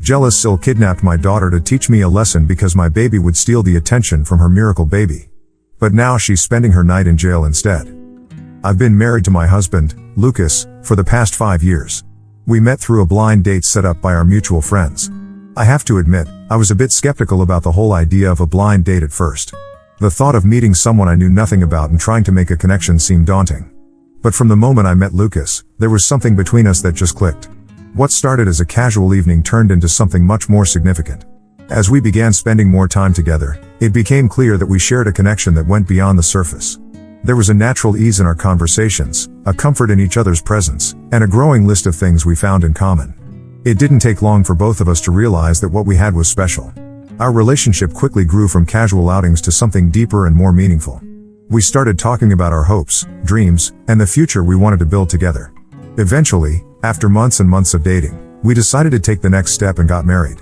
Jealous SIL kidnapped my daughter to teach me a lesson because my baby would steal the attention from her miracle baby. But now she's spending her night in jail instead. I've been married to my husband, Lucas, for the past 5 years. We met through a blind date set up by our mutual friends. I have to admit, I was a bit skeptical about the whole idea of a blind date at first. The thought of meeting someone I knew nothing about and trying to make a connection seemed daunting. But from the moment I met Lucas, there was something between us that just clicked. What started as a casual evening turned into something much more significant. As we began spending more time together, it became clear that we shared a connection that went beyond the surface. There was a natural ease in our conversations, a comfort in each other's presence, and a growing list of things we found in common. It didn't take long for both of us to realize that what we had was special. Our relationship quickly grew from casual outings to something deeper and more meaningful. We started talking about our hopes, dreams, and the future we wanted to build together. Eventually, after months and months of dating, we decided to take the next step and got married.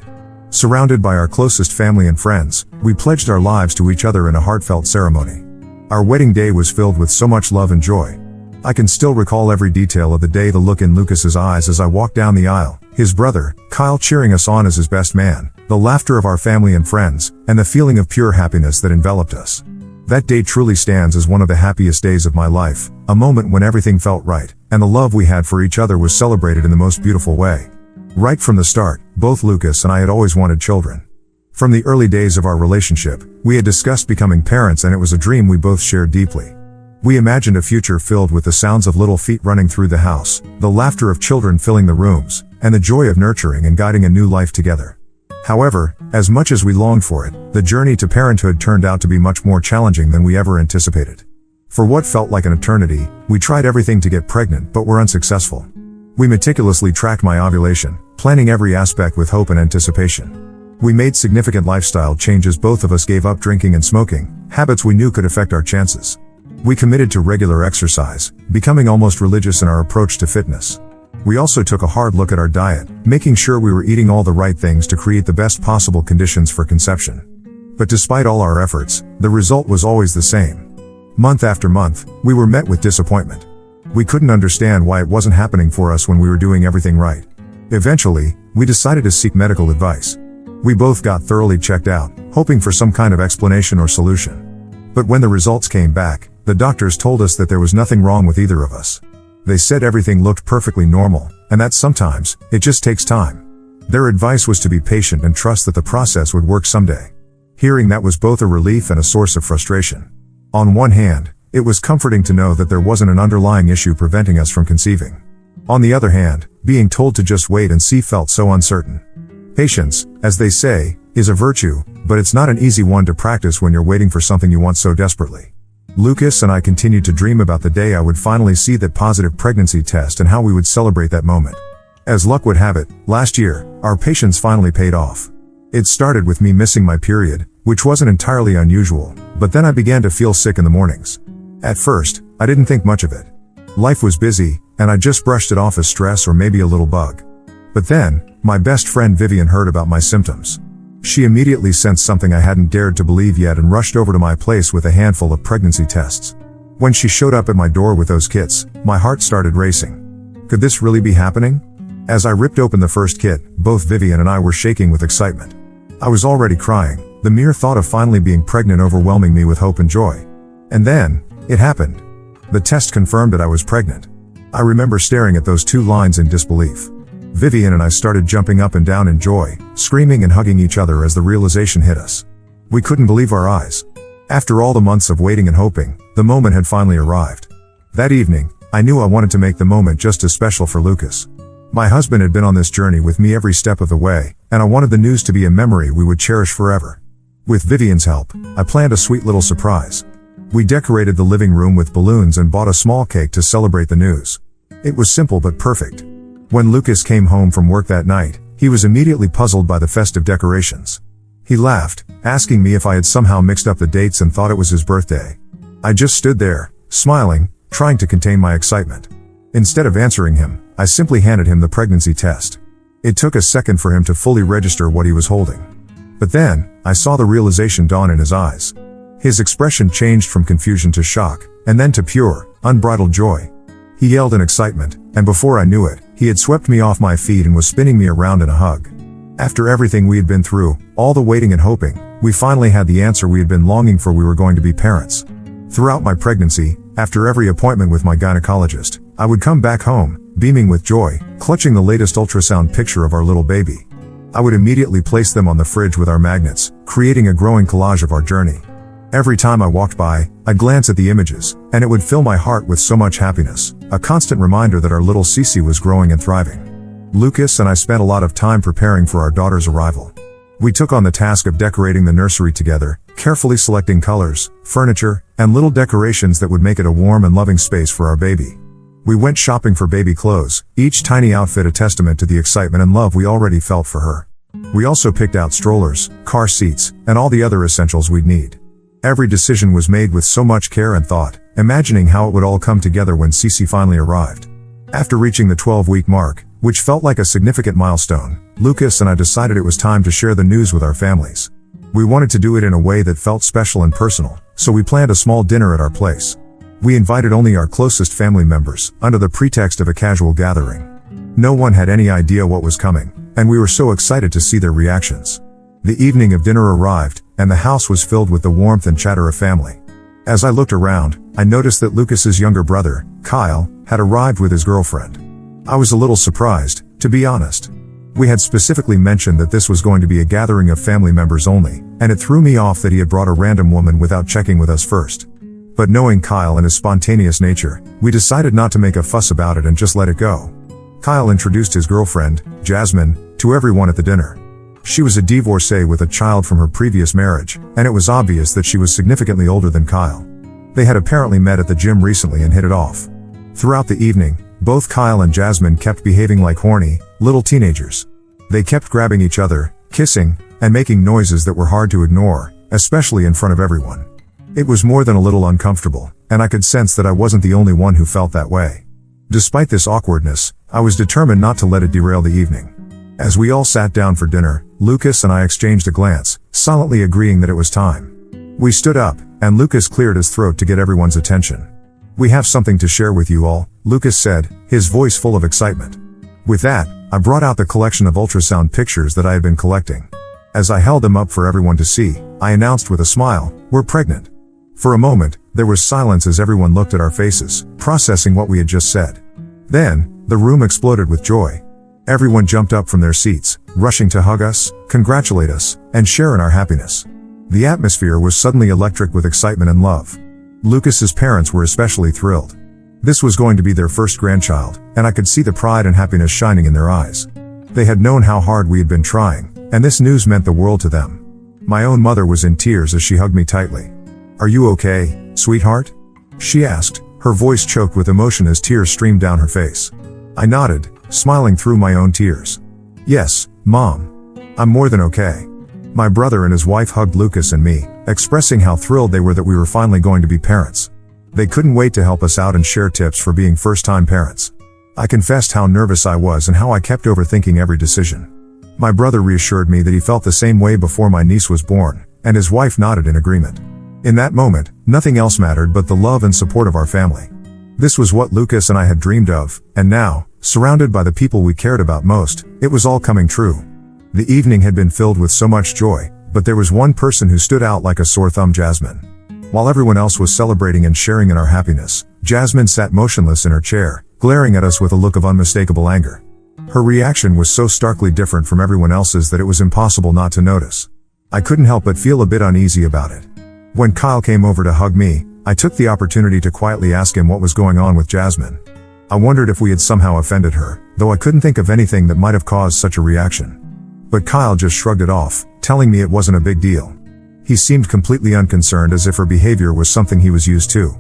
Surrounded by our closest family and friends, we pledged our lives to each other in a heartfelt ceremony. Our wedding day was filled with so much love and joy. I can still recall every detail of the day, the look in Lucas's eyes as I walked down the aisle, his brother, Kyle, cheering us on as his best man, the laughter of our family and friends, and the feeling of pure happiness that enveloped us. That day truly stands as one of the happiest days of my life, a moment when everything felt right, and the love we had for each other was celebrated in the most beautiful way. Right from the start, both Lucas and I had always wanted children. From the early days of our relationship, we had discussed becoming parents, and it was a dream we both shared deeply. We imagined a future filled with the sounds of little feet running through the house, the laughter of children filling the rooms, and the joy of nurturing and guiding a new life together. However, as much as we longed for it, the journey to parenthood turned out to be much more challenging than we ever anticipated. For what felt like an eternity, we tried everything to get pregnant but were unsuccessful. We meticulously tracked my ovulation, planning every aspect with hope and anticipation. We made significant lifestyle changes. Both of us gave up drinking and smoking, habits we knew could affect our chances. We committed to regular exercise, becoming almost religious in our approach to fitness. We also took a hard look at our diet, making sure we were eating all the right things to create the best possible conditions for conception. But despite all our efforts, the result was always the same. Month after month, we were met with disappointment. We couldn't understand why it wasn't happening for us when we were doing everything right. Eventually, we decided to seek medical advice. We both got thoroughly checked out, hoping for some kind of explanation or solution. But when the results came back, the doctors told us that there was nothing wrong with either of us. They said everything looked perfectly normal, and that sometimes, it just takes time. Their advice was to be patient and trust that the process would work someday. Hearing that was both a relief and a source of frustration. On one hand, it was comforting to know that there wasn't an underlying issue preventing us from conceiving. On the other hand, being told to just wait and see felt so uncertain. Patience, as they say, is a virtue, but it's not an easy one to practice when you're waiting for something you want so desperately. Lucas and I continued to dream about the day I would finally see that positive pregnancy test and how we would celebrate that moment. As luck would have it, last year, our patience finally paid off. It started with me missing my period, which wasn't entirely unusual, but then I began to feel sick in the mornings. At first, I didn't think much of it. Life was busy, and I just brushed it off as stress or maybe a little bug. But then, my best friend Vivian heard about my symptoms. She immediately sensed something I hadn't dared to believe yet and rushed over to my place with a handful of pregnancy tests. When she showed up at my door with those kits, my heart started racing. Could this really be happening? As I ripped open the first kit, both Vivian and I were shaking with excitement. I was already crying, the mere thought of finally being pregnant overwhelming me with hope and joy. And then, it happened. The test confirmed that I was pregnant. I remember staring at those 2 lines in disbelief. Vivian and I started jumping up and down in joy, screaming and hugging each other as the realization hit us. We couldn't believe our eyes. After all the months of waiting and hoping, the moment had finally arrived. That evening, I knew I wanted to make the moment just as special for Lucas. My husband had been on this journey with me every step of the way, and I wanted the news to be a memory we would cherish forever. With Vivian's help, I planned a sweet little surprise. We decorated the living room with balloons and bought a small cake to celebrate the news. It was simple but perfect. When Lucas came home from work that night, he was immediately puzzled by the festive decorations. He laughed, asking me if I had somehow mixed up the dates and thought it was his birthday. I just stood there, smiling, trying to contain my excitement. Instead of answering him, I simply handed him the pregnancy test. It took a second for him to fully register what he was holding. But then, I saw the realization dawn in his eyes. His expression changed from confusion to shock, and then to pure, unbridled joy. He yelled in excitement, and before I knew it, he had swept me off my feet and was spinning me around in a hug. After everything we had been through, all the waiting and hoping, we finally had the answer we had been longing for. We were going to be parents. Throughout my pregnancy, after every appointment with my gynecologist, I would come back home, beaming with joy, clutching the latest ultrasound picture of our little baby. I would immediately place them on the fridge with our magnets, creating a growing collage of our journey. Every time I walked by, I'd glance at the images, and it would fill my heart with so much happiness, a constant reminder that our little Cece was growing and thriving. Lucas and I spent a lot of time preparing for our daughter's arrival. We took on the task of decorating the nursery together, carefully selecting colors, furniture, and little decorations that would make it a warm and loving space for our baby. We went shopping for baby clothes, each tiny outfit a testament to the excitement and love we already felt for her. We also picked out strollers, car seats, and all the other essentials we'd need. Every decision was made with so much care and thought, imagining how it would all come together when Cece finally arrived. After reaching the 12-week mark, which felt like a significant milestone, Lucas and I decided it was time to share the news with our families. We wanted to do it in a way that felt special and personal, so we planned a small dinner at our place. We invited only our closest family members, under the pretext of a casual gathering. No one had any idea what was coming, and we were so excited to see their reactions. The evening of dinner arrived, and the house was filled with the warmth and chatter of family. As I looked around, I noticed that Lucas's younger brother, Kyle, had arrived with his girlfriend. I was a little surprised, to be honest. We had specifically mentioned that this was going to be a gathering of family members only, and it threw me off that he had brought a random woman without checking with us first. But knowing Kyle and his spontaneous nature, we decided not to make a fuss about it and just let it go. Kyle introduced his girlfriend, Jasmine, to everyone at the dinner. She was a divorcee with a child from her previous marriage, and it was obvious that she was significantly older than Kyle. They had apparently met at the gym recently and hit it off. Throughout the evening, both Kyle and Jasmine kept behaving like horny, little teenagers. They kept grabbing each other, kissing, and making noises that were hard to ignore, especially in front of everyone. It was more than a little uncomfortable, and I could sense that I wasn't the only one who felt that way. Despite this awkwardness, I was determined not to let it derail the evening. As we all sat down for dinner, Lucas and I exchanged a glance, silently agreeing that it was time. We stood up, and Lucas cleared his throat to get everyone's attention. "We have something to share with you all," Lucas said, his voice full of excitement. With that, I brought out the collection of ultrasound pictures that I had been collecting. As I held them up for everyone to see, I announced with a smile, "We're pregnant." For a moment, there was silence as everyone looked at our faces, processing what we had just said. Then, the room exploded with joy. Everyone jumped up from their seats, rushing to hug us, congratulate us, and share in our happiness. The atmosphere was suddenly electric with excitement and love. Lucas's parents were especially thrilled. This was going to be their first grandchild, and I could see the pride and happiness shining in their eyes. They had known how hard we had been trying, and this news meant the world to them. My own mother was in tears as she hugged me tightly. "Are you okay, sweetheart?" she asked, her voice choked with emotion as tears streamed down her face. I nodded, smiling through my own tears. "Yes, Mom. I'm more than okay." My brother and his wife hugged Lucas and me, expressing how thrilled they were that we were finally going to be parents. They couldn't wait to help us out and share tips for being first-time parents. I confessed how nervous I was and how I kept overthinking every decision. My brother reassured me that he felt the same way before my niece was born, and his wife nodded in agreement. In that moment, nothing else mattered but the love and support of our family. This was what Lucas and I had dreamed of, and now, surrounded by the people we cared about most, it was all coming true. The evening had been filled with so much joy, but there was one person who stood out like a sore thumb: Jasmine. While everyone else was celebrating and sharing in our happiness, Jasmine sat motionless in her chair, glaring at us with a look of unmistakable anger. Her reaction was so starkly different from everyone else's that it was impossible not to notice. I couldn't help but feel a bit uneasy about it. When Kyle came over to hug me, I took the opportunity to quietly ask him what was going on with Jasmine. I wondered if we had somehow offended her, though I couldn't think of anything that might have caused such a reaction. But Kyle just shrugged it off, telling me it wasn't a big deal. He seemed completely unconcerned, as if her behavior was something he was used to.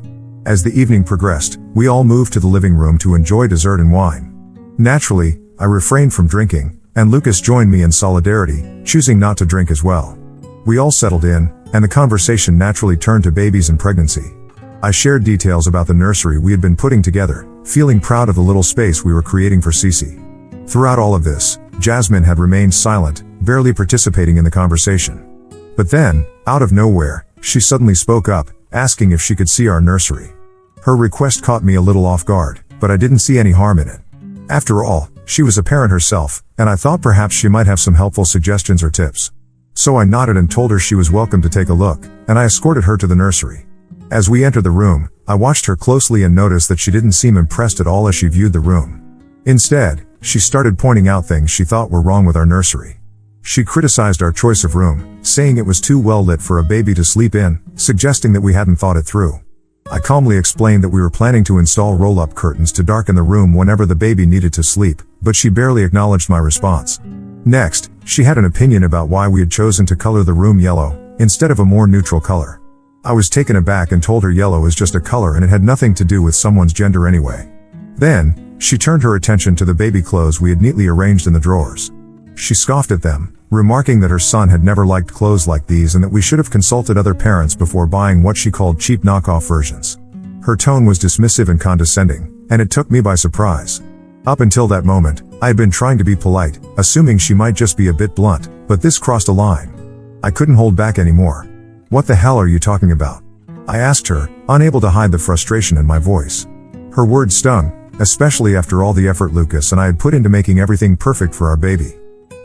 As the evening progressed, we all moved to the living room to enjoy dessert and wine. Naturally, I refrained from drinking, and Lucas joined me in solidarity, choosing not to drink as well. We all settled in, and the conversation naturally turned to babies and pregnancy. I shared details about the nursery we had been putting together, feeling proud of the little space we were creating for Cece. Throughout all of this, Jasmine had remained silent, barely participating in the conversation. But then, out of nowhere, she suddenly spoke up, asking if she could see our nursery. Her request caught me a little off guard, but I didn't see any harm in it. After all, she was a parent herself, and I thought perhaps she might have some helpful suggestions or tips. So I nodded and told her she was welcome to take a look, and I escorted her to the nursery. As we entered the room, I watched her closely and noticed that she didn't seem impressed at all as she viewed the room. Instead, she started pointing out things she thought were wrong with our nursery. She criticized our choice of room, saying it was too well lit for a baby to sleep in, suggesting that we hadn't thought it through. I calmly explained that we were planning to install roll-up curtains to darken the room whenever the baby needed to sleep, but she barely acknowledged my response. Next, she had an opinion about why we had chosen to color the room yellow, instead of a more neutral color. I was taken aback and told her yellow is just a color and it had nothing to do with someone's gender anyway. Then, she turned her attention to the baby clothes we had neatly arranged in the drawers. She scoffed at them, remarking that her son had never liked clothes like these and that we should have consulted other parents before buying what she called cheap knockoff versions. Her tone was dismissive and condescending, and it took me by surprise. Up until that moment, I had been trying to be polite, assuming she might just be a bit blunt, but this crossed a line. I couldn't hold back anymore. "What the hell are you talking about?" I asked her, unable to hide the frustration in my voice. Her words stung, especially after all the effort Lucas and I had put into making everything perfect for our baby.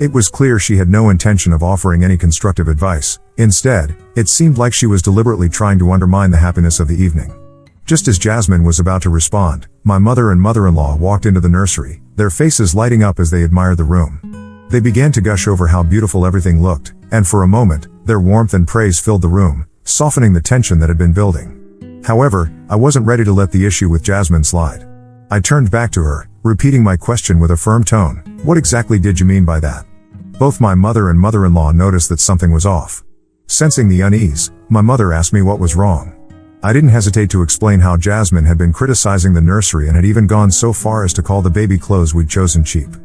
It was clear she had no intention of offering any constructive advice. Instead, it seemed like she was deliberately trying to undermine the happiness of the evening. Just as Jasmine was about to respond, my mother and mother-in-law walked into the nursery, their faces lighting up as they admired the room. They began to gush over how beautiful everything looked, and for a moment, their warmth and praise filled the room, softening the tension that had been building. However, I wasn't ready to let the issue with Jasmine slide. I turned back to her, repeating my question with a firm tone. "What exactly did you mean by that?" Both my mother and mother-in-law noticed that something was off. Sensing the unease, my mother asked me what was wrong. I didn't hesitate to explain how Jasmine had been criticizing the nursery and had even gone so far as to call the baby clothes we'd chosen cheap.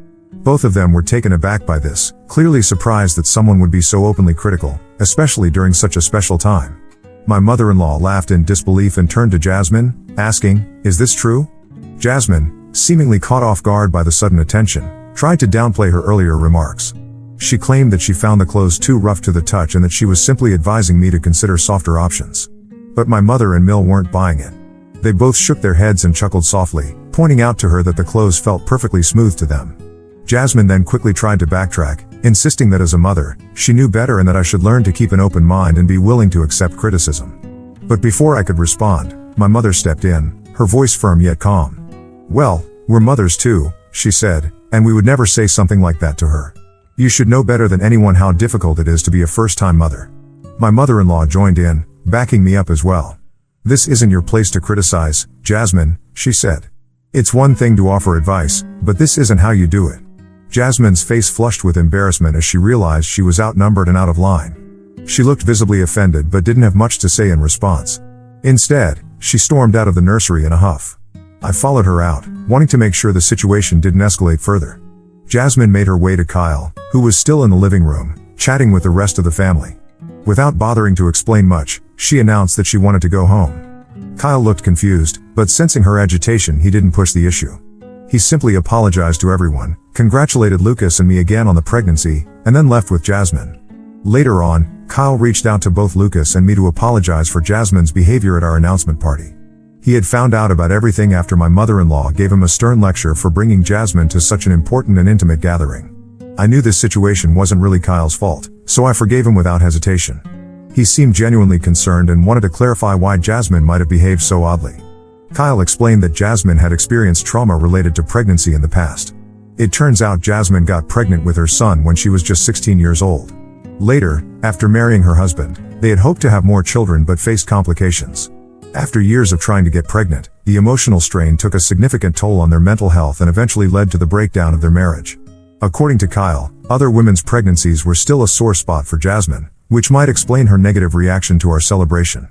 Both of them were taken aback by this, clearly surprised that someone would be so openly critical, especially during such a special time. My mother-in-law laughed in disbelief and turned to Jasmine, asking, "Is this true?" Jasmine, seemingly caught off guard by the sudden attention, tried to downplay her earlier remarks. She claimed that she found the clothes too rough to the touch and that she was simply advising me to consider softer options. But my mother and Mill weren't buying it. They both shook their heads and chuckled softly, pointing out to her that the clothes felt perfectly smooth to them. Jasmine then quickly tried to backtrack, insisting that as a mother, she knew better and that I should learn to keep an open mind and be willing to accept criticism. But before I could respond, my mother stepped in, her voice firm yet calm. "Well, we're mothers too," she said, "and we would never say something like that to her. You should know better than anyone how difficult it is to be a first-time mother." My mother-in-law joined in, backing me up as well. "This isn't your place to criticize, Jasmine," she said. "It's one thing to offer advice, but this isn't how you do it." Jasmine's face flushed with embarrassment as she realized she was outnumbered and out of line. She looked visibly offended but didn't have much to say in response. Instead, she stormed out of the nursery in a huff. I followed her out, wanting to make sure the situation didn't escalate further. Jasmine made her way to Kyle, who was still in the living room, chatting with the rest of the family. Without bothering to explain much, she announced that she wanted to go home. Kyle looked confused, but sensing her agitation, he didn't push the issue. He simply apologized to everyone, congratulated Lucas and me again on the pregnancy, and then left with Jasmine. Later on, Kyle reached out to both Lucas and me to apologize for Jasmine's behavior at our announcement party. He had found out about everything after my mother-in-law gave him a stern lecture for bringing Jasmine to such an important and intimate gathering. I knew this situation wasn't really Kyle's fault, so I forgave him without hesitation. He seemed genuinely concerned and wanted to clarify why Jasmine might have behaved so oddly. Kyle explained that Jasmine had experienced trauma related to pregnancy in the past. It turns out Jasmine got pregnant with her son when she was just 16 years old. Later, after marrying her husband, they had hoped to have more children but faced complications. After years of trying to get pregnant, the emotional strain took a significant toll on their mental health and eventually led to the breakdown of their marriage. According to Kyle, other women's pregnancies were still a sore spot for Jasmine, which might explain her negative reaction to our celebration.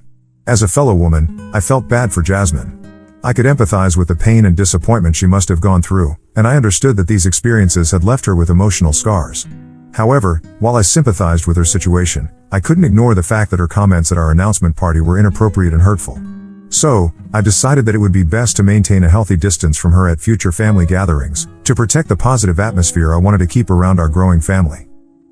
As a fellow woman, I felt bad for Jasmine. I could empathize with the pain and disappointment she must have gone through, and I understood that these experiences had left her with emotional scars. However, while I sympathized with her situation, I couldn't ignore the fact that her comments at our announcement party were inappropriate and hurtful. So, I decided that it would be best to maintain a healthy distance from her at future family gatherings, to protect the positive atmosphere I wanted to keep around our growing family.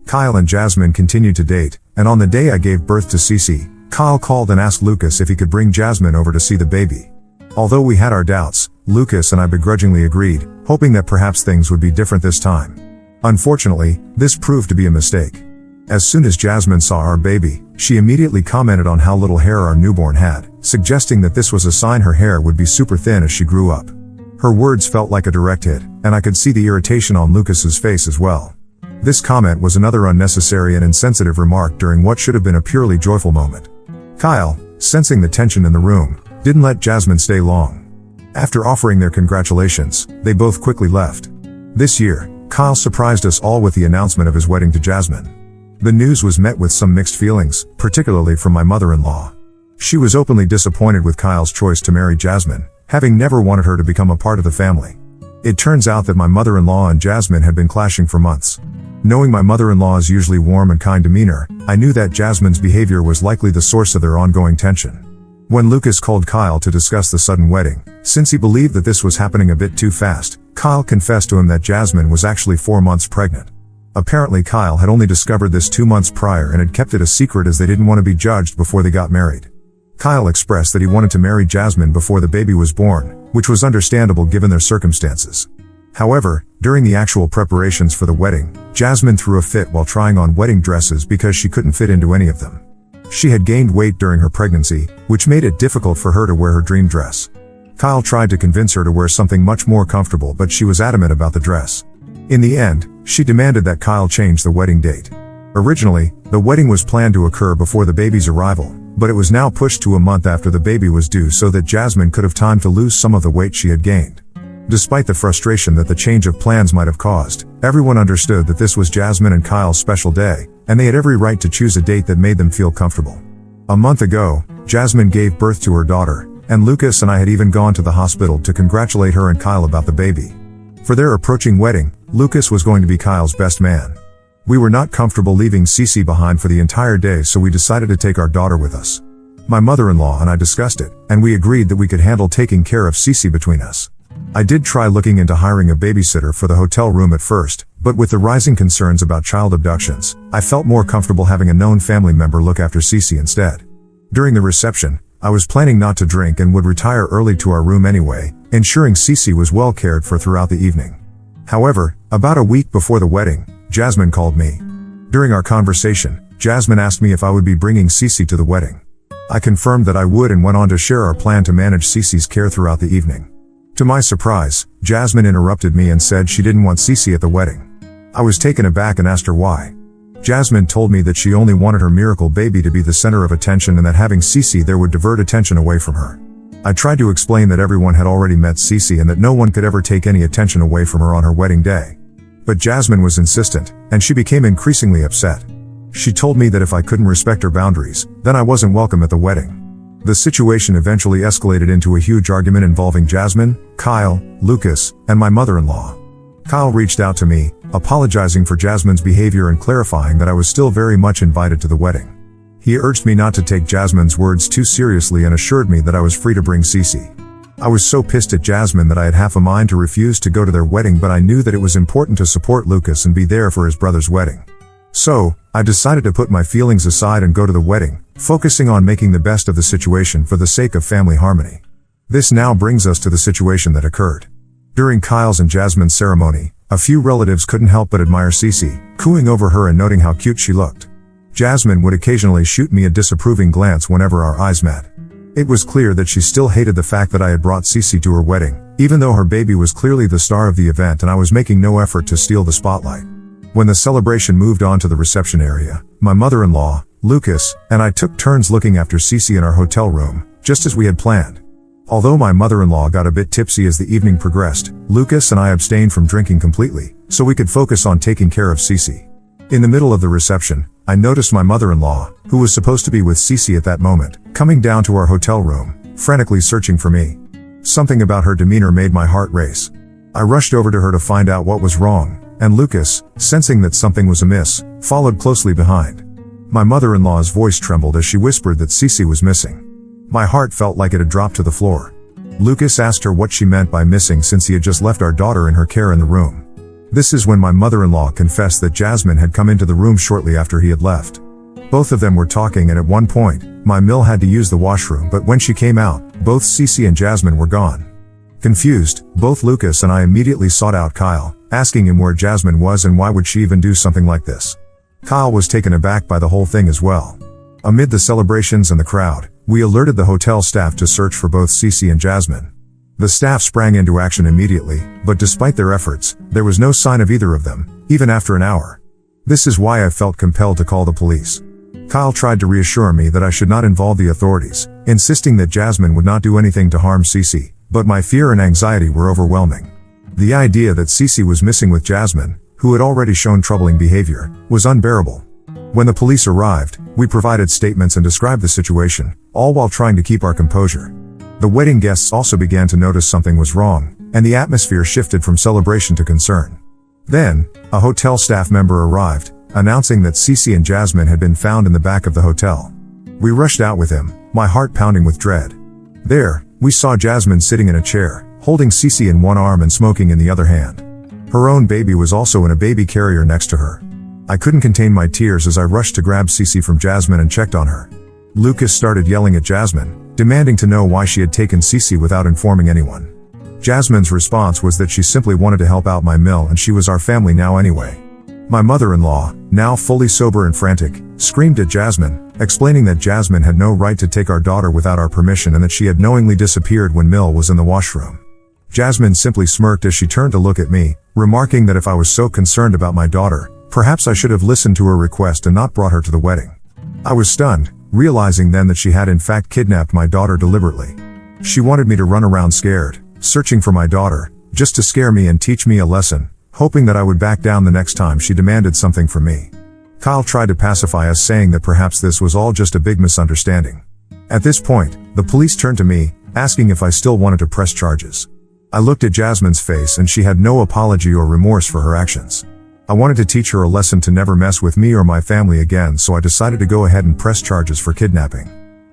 Kyle and Jasmine continued to date, and on the day I gave birth to Cece, Kyle called and asked Lucas if he could bring Jasmine over to see the baby. Although we had our doubts, Lucas and I begrudgingly agreed, hoping that perhaps things would be different this time. Unfortunately, this proved to be a mistake. As soon as Jasmine saw our baby, she immediately commented on how little hair our newborn had, suggesting that this was a sign her hair would be super thin as she grew up. Her words felt like a direct hit, and I could see the irritation on Lucas's face as well. This comment was another unnecessary and insensitive remark during what should have been a purely joyful moment. Kyle, sensing the tension in the room, didn't let Jasmine stay long. After offering their congratulations, they both quickly left. This year, Kyle surprised us all with the announcement of his wedding to Jasmine. The news was met with some mixed feelings, particularly from my mother-in-law. She was openly disappointed with Kyle's choice to marry Jasmine, having never wanted her to become a part of the family. It turns out that my mother-in-law and Jasmine had been clashing for months. Knowing my mother-in-law's usually warm and kind demeanor, I knew that Jasmine's behavior was likely the source of their ongoing tension. When Lucas called Kyle to discuss the sudden wedding, since he believed that this was happening a bit too fast, Kyle confessed to him that Jasmine was actually 4 months pregnant. Apparently Kyle had only discovered this 2 months prior and had kept it a secret as they didn't want to be judged before they got married. Kyle expressed that he wanted to marry Jasmine before the baby was born, which was understandable given their circumstances. However, during the actual preparations for the wedding, Jasmine threw a fit while trying on wedding dresses because she couldn't fit into any of them. She had gained weight during her pregnancy, which made it difficult for her to wear her dream dress. Kyle tried to convince her to wear something much more comfortable, but she was adamant about the dress. In the end, she demanded that Kyle change the wedding date. Originally, the wedding was planned to occur before the baby's arrival, but it was now pushed to a month after the baby was due so that Jasmine could have time to lose some of the weight she had gained. Despite the frustration that the change of plans might have caused, everyone understood that this was Jasmine and Kyle's special day, and they had every right to choose a date that made them feel comfortable. A month ago, Jasmine gave birth to her daughter, and Lucas and I had even gone to the hospital to congratulate her and Kyle about the baby. For their approaching wedding, Lucas was going to be Kyle's best man. We were not comfortable leaving Cece behind for the entire day, so we decided to take our daughter with us. My mother-in-law and I discussed it, and we agreed that we could handle taking care of Cece between us. I did try looking into hiring a babysitter for the hotel room at first, but with the rising concerns about child abductions, I felt more comfortable having a known family member look after Cece instead. During the reception, I was planning not to drink and would retire early to our room anyway, ensuring Cece was well cared for throughout the evening. However, about a week before the wedding, Jasmine called me. During our conversation, Jasmine asked me if I would be bringing Cece to the wedding. I confirmed that I would and went on to share our plan to manage Cece's care throughout the evening. To my surprise, Jasmine interrupted me and said she didn't want Cece at the wedding. I was taken aback and asked her why. Jasmine told me that she only wanted her miracle baby to be the center of attention and that having Cece there would divert attention away from her. I tried to explain that everyone had already met Cece and that no one could ever take any attention away from her on her wedding day. But Jasmine was insistent, and she became increasingly upset. She told me that if I couldn't respect her boundaries, then I wasn't welcome at the wedding. The situation eventually escalated into a huge argument involving Jasmine, Kyle, Lucas, and my mother-in-law. Kyle reached out to me, apologizing for Jasmine's behavior and clarifying that I was still very much invited to the wedding. He urged me not to take Jasmine's words too seriously and assured me that I was free to bring Cece. I was so pissed at Jasmine that I had half a mind to refuse to go to their wedding, but I knew that it was important to support Lucas and be there for his brother's wedding. So, I decided to put my feelings aside and go to the wedding, focusing on making the best of the situation for the sake of family harmony. This now brings us to the situation that occurred. During Kyle's and Jasmine's ceremony, a few relatives couldn't help but admire Cece, cooing over her and noting how cute she looked. Jasmine would occasionally shoot me a disapproving glance whenever our eyes met. It was clear that she still hated the fact that I had brought Cece to her wedding, even though her baby was clearly the star of the event and I was making no effort to steal the spotlight. When the celebration moved on to the reception area, my mother-in-law, Lucas, and I took turns looking after Cece in our hotel room, just as we had planned. Although my mother-in-law got a bit tipsy as the evening progressed, Lucas and I abstained from drinking completely, so we could focus on taking care of Cece. In the middle of the reception, I noticed my mother-in-law, who was supposed to be with Cece at that moment, coming down to our hotel room, frantically searching for me. Something about her demeanor made my heart race. I rushed over to her to find out what was wrong, and Lucas, sensing that something was amiss, followed closely behind. My mother-in-law's voice trembled as she whispered that Cece was missing. My heart felt like it had dropped to the floor. Lucas asked her what she meant by missing since he had just left our daughter in her care in the room. This is when my mother-in-law confessed that Jasmine had come into the room shortly after he had left. Both of them were talking and at one point, my Mill had to use the washroom, but when she came out, both Cece and Jasmine were gone. Confused, both Lucas and I immediately sought out Kyle, asking him where Jasmine was and why would she even do something like this. Kyle was taken aback by the whole thing as well. Amid the celebrations and the crowd, we alerted the hotel staff to search for both Cece and Jasmine. The staff sprang into action immediately, but despite their efforts, there was no sign of either of them, even after an hour. This is why I felt compelled to call the police. Kyle tried to reassure me that I should not involve the authorities, insisting that Jasmine would not do anything to harm Cece, but my fear and anxiety were overwhelming. The idea that Cece was missing with Jasmine, who had already shown troubling behavior, was unbearable. When the police arrived, we provided statements and described the situation, all while trying to keep our composure. The wedding guests also began to notice something was wrong, and the atmosphere shifted from celebration to concern. Then, a hotel staff member arrived, announcing that Cece and Jasmine had been found in the back of the hotel. We rushed out with him, my heart pounding with dread. There, we saw Jasmine sitting in a chair, holding Cece in one arm and smoking in the other hand. Her own baby was also in a baby carrier next to her. I couldn't contain my tears as I rushed to grab Cece from Jasmine and checked on her. Lucas started yelling at Jasmine, demanding to know why she had taken Cece without informing anyone. Jasmine's response was that she simply wanted to help out my mill and she was our family now anyway. My mother-in-law, now fully sober and frantic, screamed at Jasmine, explaining that Jasmine had no right to take our daughter without our permission and that she had knowingly disappeared when Mill was in the washroom. Jasmine simply smirked as she turned to look at me, remarking that if I was so concerned about my daughter, perhaps I should have listened to her request and not brought her to the wedding. I was stunned, realizing then that she had in fact kidnapped my daughter deliberately. She wanted me to run around scared, searching for my daughter, just to scare me and teach me a lesson, hoping that I would back down the next time she demanded something from me. Kyle tried to pacify us, saying that perhaps this was all just a big misunderstanding. At this point, the police turned to me, asking if I still wanted to press charges. I looked at Jasmine's face and she had no apology or remorse for her actions. I wanted to teach her a lesson to never mess with me or my family again, so I decided to go ahead and press charges for kidnapping.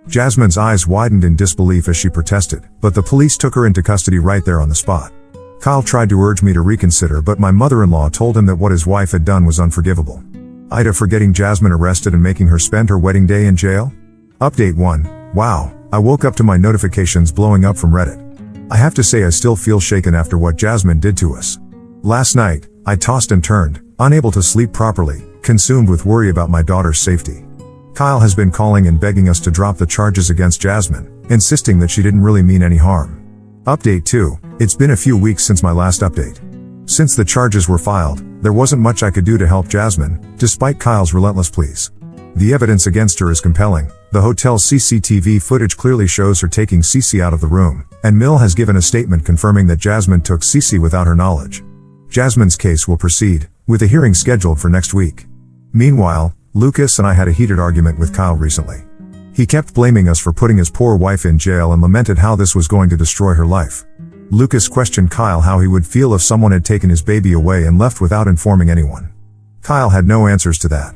Jasmine's eyes widened in disbelief as she protested, but the police took her into custody right there on the spot. Kyle tried to urge me to reconsider, but my mother-in-law told him that what his wife had done was unforgivable. Ida for getting Jasmine arrested and making her spend her wedding day in jail? Update 1. Wow, I woke up to my notifications blowing up from Reddit. I have to say I still feel shaken after what Jasmine did to us. Last night, I tossed and turned, unable to sleep properly, consumed with worry about my daughter's safety. Kyle has been calling and begging us to drop the charges against Jasmine, insisting that she didn't really mean any harm. Update 2. It's been a few weeks since my last update. Since the charges were filed, there wasn't much I could do to help Jasmine, despite Kyle's relentless pleas. The evidence against her is compelling. The hotel's CCTV footage clearly shows her taking Cece out of the room, and Mill has given a statement confirming that Jasmine took Cece without her knowledge. Jasmine's case will proceed, with a hearing scheduled for next week. Meanwhile, Lucas and I had a heated argument with Kyle recently. He kept blaming us for putting his poor wife in jail and lamented how this was going to destroy her life. Lucas questioned Kyle how he would feel if someone had taken his baby away and left without informing anyone. Kyle had no answers to that.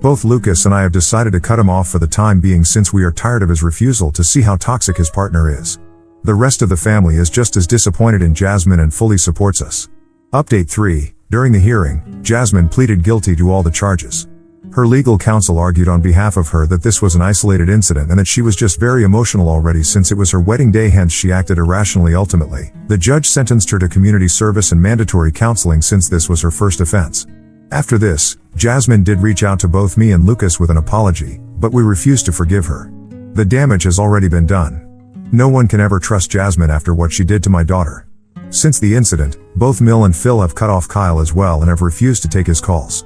Both Lucas and I have decided to cut him off for the time being since we are tired of his refusal to see how toxic his partner is. The rest of the family is just as disappointed in Jasmine and fully supports us. Update 3. During the hearing, Jasmine pleaded guilty to all the charges. Her legal counsel argued on behalf of her that this was an isolated incident and that she was just very emotional already since it was her wedding day, hence she acted irrationally. Ultimately, the judge sentenced her to community service and mandatory counseling since this was her first offense. After this, Jasmine did reach out to both me and Lucas with an apology, but we refused to forgive her. The damage has already been done. No one can ever trust Jasmine after what she did to my daughter. Since the incident, both Mill and Phil have cut off Kyle as well and have refused to take his calls.